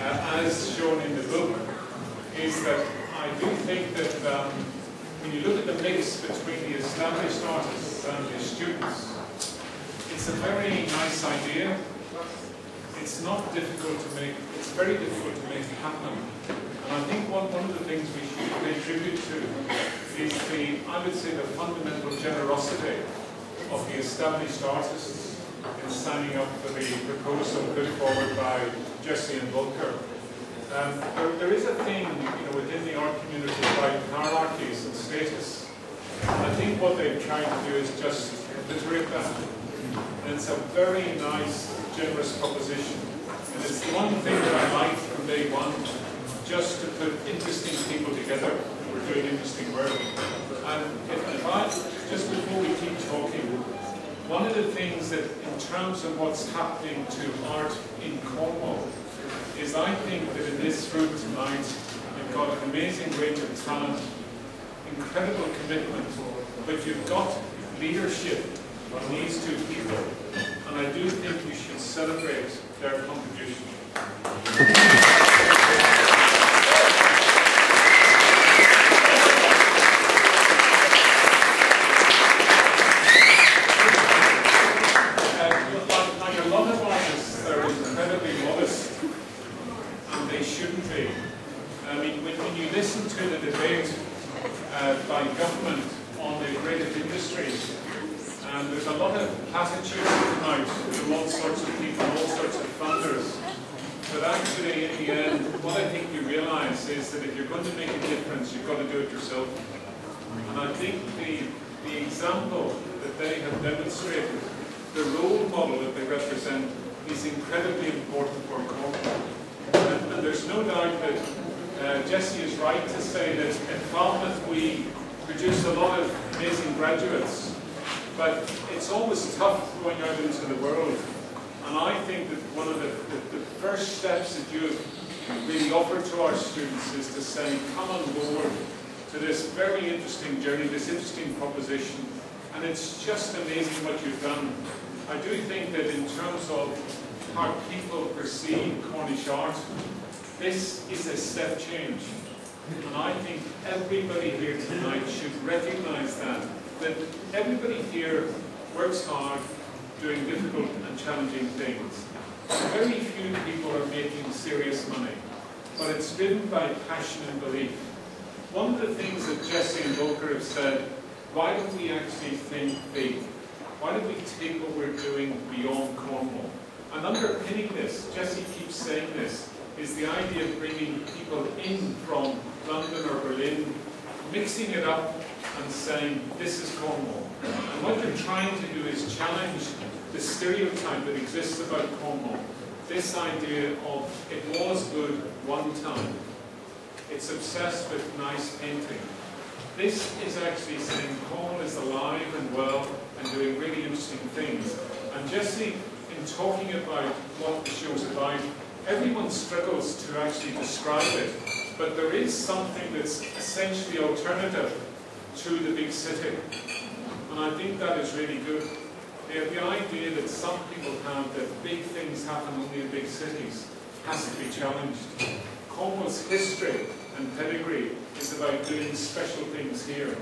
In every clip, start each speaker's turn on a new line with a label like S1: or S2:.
S1: as shown in the book, is that I do think that when you look at the mix between the established artists and the students, it's a very nice idea. It's not difficult to make, it's very difficult to make happen. And I think one of the things we should pay tribute to is I would say, the fundamental generosity of the established artists in signing up for the proposal put forward by Jesse and Volker. There is a thing, within the art community about hierarchies and status. And I think what they've tried to do is just obliterate that. And it's a very nice, generous proposition. And it's the one thing that I liked from day one, just to put interesting people together who are doing interesting work. And just before we keep talking, one of the things that, in terms of what's happening to art in Cornwall, is I think that in this room tonight, you've got an amazing range of talent, incredible commitment, but you've got leadership on these two people, and I do think you should celebrate their contribution. Like a lot of artists, they're incredibly modest, and they shouldn't be. I mean, when you listen to the debate by government on the creative industries, and there's a lot of platitudes that come out from all sorts of people, all sorts of funders. But actually, in the end, what I think you realise is that if you're going to make a difference, you've got to do it yourself. And I think the example that they have demonstrated, the role model that they represent, is incredibly important for Cornwall. And there's no doubt that Jesse is right to say that at Falmouth we produce a lot of amazing graduates. But it's always tough going out into the world. And I think that one of the first steps that you really offer to our students is to say, come on board to this very interesting journey, this interesting proposition. And it's just amazing what you've done. I do think that in terms of how people perceive Cornish art, this is a step change. And I think everybody here tonight should recognise that everybody here works hard doing difficult and challenging things. Very few people are making serious money, but it's driven by passion and belief. One of the things that Jesse and Volker have said, why don't we actually think big? Why don't we take what we're doing beyond Cornwall? And underpinning this, Jesse keeps saying this, is the idea of bringing people in from London or Berlin, mixing it up and saying, this is Cornwall. And what they're trying to do is challenge the stereotype that exists about Cornwall. This idea of, it was good one time. It's obsessed with nice painting. This is actually saying Cornwall is alive and well and doing really interesting things. And Jesse, in talking about what the show's about, everyone struggles to actually describe it. But there is something that's essentially alternative to the big city. And I think that is really good. The idea that some people have that big things happen only in big cities has to be challenged. Cornwall's history and pedigree is about doing special things here.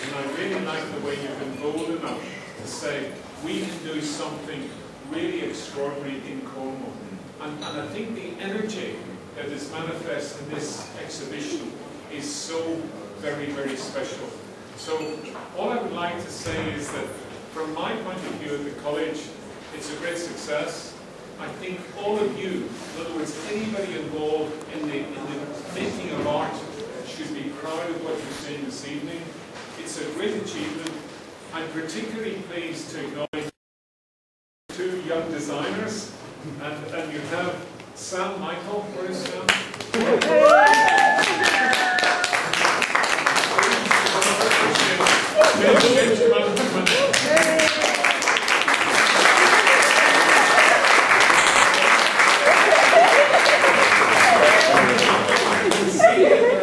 S1: And I really like the way you've been bold enough to say, we can do something really extraordinary in Cornwall. And I think the energy that is manifest in this exhibition is so very, very special. So all I would like to say is that from my point of view at the college, it's a great success. I think all of you, in other words, anybody involved in the making of art, should be proud of what you're seeing this evening. It's a great achievement. I'm particularly pleased to acknowledge two young designers, and you have Sam Michael. Where is Sam? They're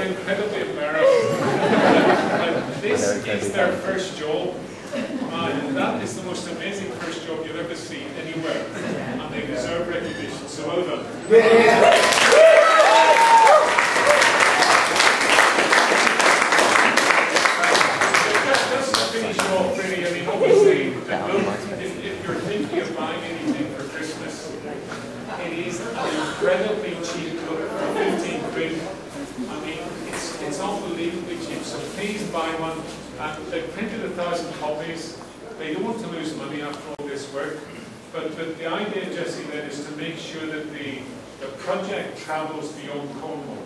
S1: incredibly embarrassed. This is their first job, and that is the most amazing first job you'll ever see anywhere, and they deserve recognition. So well done. finish off really, I mean, obviously, if you're thinking of buying anything for Christmas, it is incredibly cheap for 15 quid. I mean, it's unbelievably cheap, so please buy one. They've printed 1,000 copies. They don't want to lose money after all this work. But the idea, Jesse, then is to make sure that the project travels beyond Cornwall.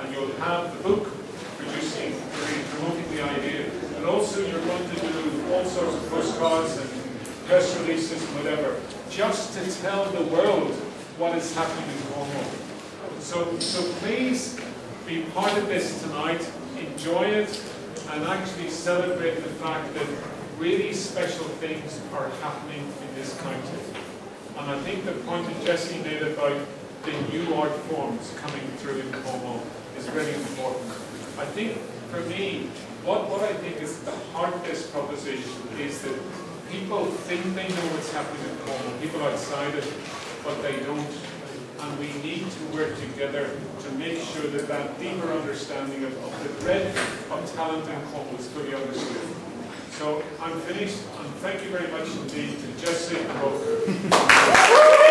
S1: And you'll have the book producing, promoting the idea. And also you're going to do all sorts of postcards and press releases and whatever, just to tell the world what is happening in Cornwall. So please be part of this tonight, enjoy it, and actually celebrate the fact that really special things are happening in this county. And I think the point that Jesse made about the new art forms coming through in Cornwall is really important. I think, for me, what I think is the heart of this proposition is that people think they know what's happening in Cornwall, people outside it, but they don't. And we need to work together to make sure that that deeper understanding of the breadth of talent in Cornwall is fully understood. So I'm finished, and thank you very much indeed to Jesse and Revolver.